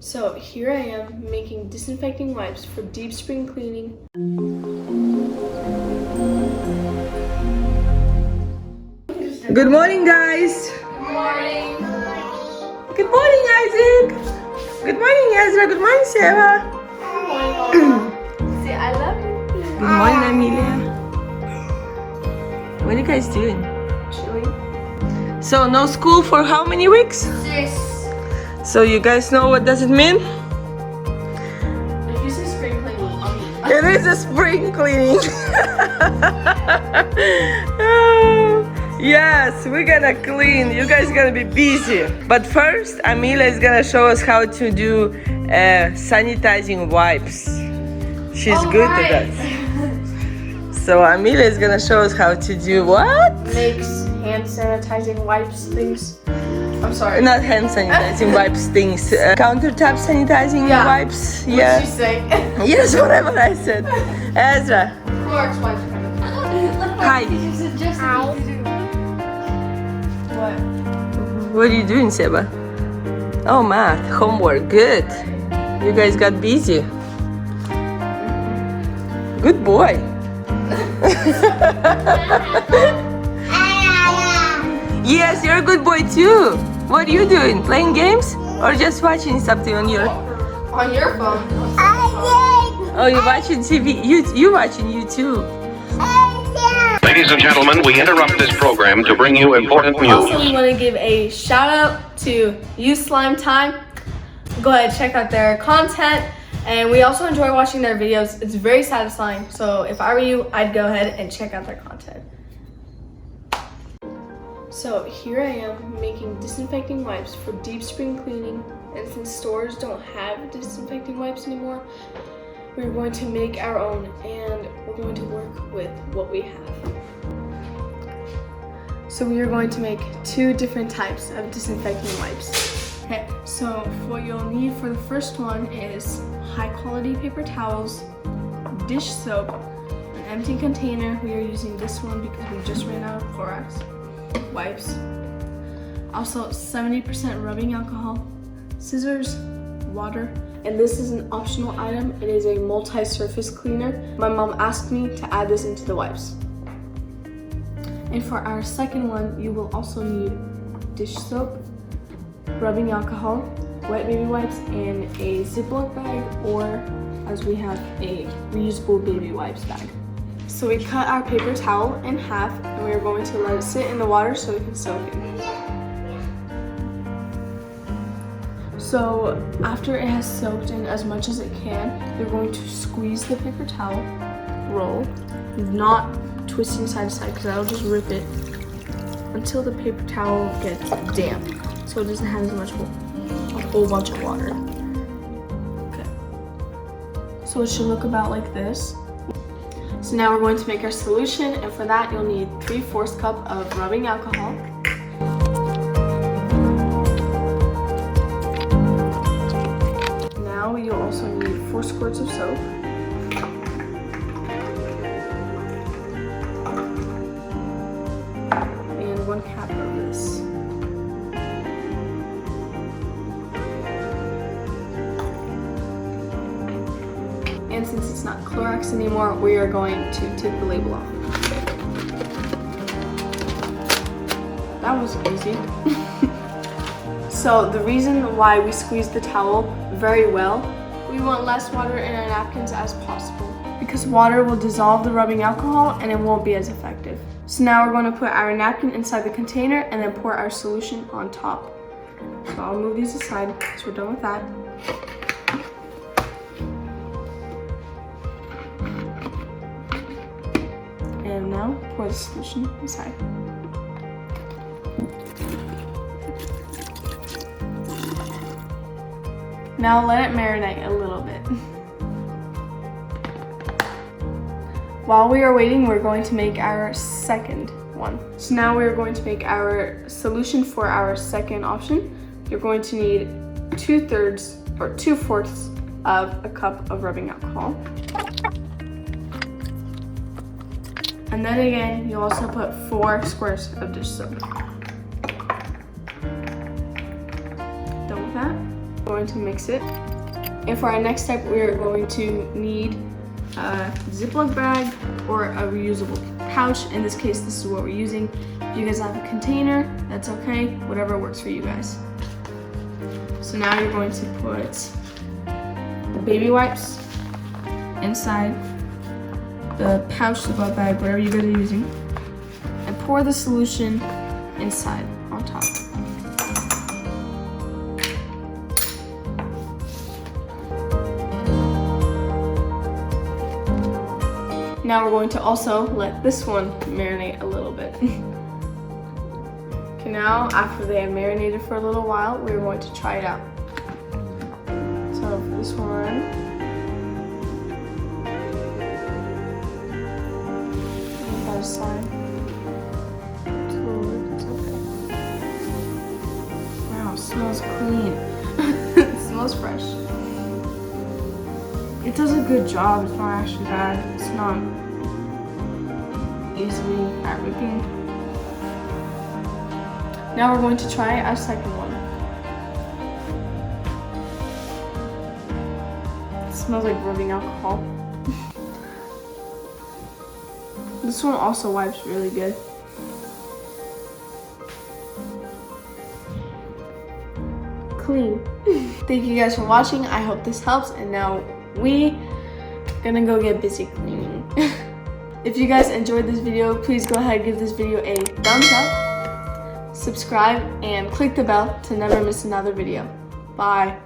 So here I am making disinfecting wipes for deep spring cleaning. Good morning, guys. Good morning. Good morning, Isaac. Good morning, Ezra. Good morning, Sarah. See, I love you. Good morning, Amelia. What are you guys doing? Chilling. So no school for how many weeks? 6. So you guys know what does it mean? If you say spring cleaning, It is a spring cleaning. Yes, we're gonna clean. You guys are gonna be busy. But first, Amelia is gonna show us how to do sanitizing wipes. She's good at that. So Amelia is gonna show us how to do what? Makes hand sanitizing wipes things. I'm sorry. Not hand sanitizing wipes things. Countertop sanitizing wipes. What Yeah. did you say? Yes, whatever I said. Ezra. Clorox wipes. Hi. What? What are you doing, Seba? Oh, math. Homework. Good. You guys got busy. Good boy. Yes, you're a good boy too. What are you doing? Playing games? Or just watching something on your... On your phone. Oh, you're watching TV. You watching YouTube. Ladies and gentlemen, we interrupt this program to bring you important news. Also, we want to give a shout out to You Slime Time. Go ahead, check out their content. And we also enjoy watching their videos. It's very satisfying. So if I were you, I'd go ahead and check out their content. So here I am making disinfecting wipes for deep spring cleaning. And since stores don't have disinfecting wipes anymore, we're going to make our own, and we're going to work with what we have. So we are going to make 2 different types of disinfecting wipes. Okay, so what you'll need for the first one is high quality paper towels, dish soap, an empty container. We are using this one because we just ran out of Clorox wipes. Also 70% rubbing alcohol, scissors, water, and this is an optional item. It is a multi-surface cleaner. My mom asked me to add this into the wipes. And for our second one, you will also need dish soap, rubbing alcohol, wet baby wipes, and a Ziploc bag, or as we have, a reusable baby wipes bag. So we cut our paper towel in half, and we are going to let it sit in the water so it can soak in. So after it has soaked in as much as it can, you're going to squeeze the paper towel roll, not twisting side to side because that'll just rip it, until the paper towel gets damp, so it doesn't have as much, a whole bunch of water. Okay. So it should look about like this. So now we're going to make our solution, and for that you'll need 3/4 cup of rubbing alcohol. Now you'll also need 4 squirts of soap. And 1 cap of this. And since it's not Clorox anymore, we are going to take the label off. That was easy. So the reason why we squeeze the towel very well, we want less water in our napkins as possible, because water will dissolve the rubbing alcohol and it won't be as effective. So now we're going to put our napkin inside the container and then pour our solution on top. So I'll move these aside so we're done with that. And now pour the solution inside. Now let it marinate a little bit. While we are waiting, we're going to make our second one. So now we're going to make our solution for our second option. You're going to need 2/3 or 2/4 of a cup of rubbing alcohol. And then again, you also put 4 squares of dish soap. Done with that? We're going going to mix it. And for our next step, we're going to need a Ziploc bag or a reusable pouch. In this case, this is what we're using. If you guys have a container, that's okay. Whatever works for you guys. So now you're going to put the baby wipes inside the pouch, the butt bag, whatever you guys are using, and pour the solution inside on top. Now we're going to also let this one marinate a little bit. Okay, now after they have marinated for a little while, we're going to try it out. So for this one, other side. It's okay. Wow, it smells clean. It smells fresh. It does a good job. It's not actually bad. It's not easily at ripping. Now we're going to try our second one. It smells like rubbing alcohol. This one also wipes really good. Clean. Thank you guys for watching. I hope this helps, and now we gonna go get busy cleaning. If you guys enjoyed this video, please go ahead and give this video a thumbs up, subscribe, and click the bell to never miss another video. Bye.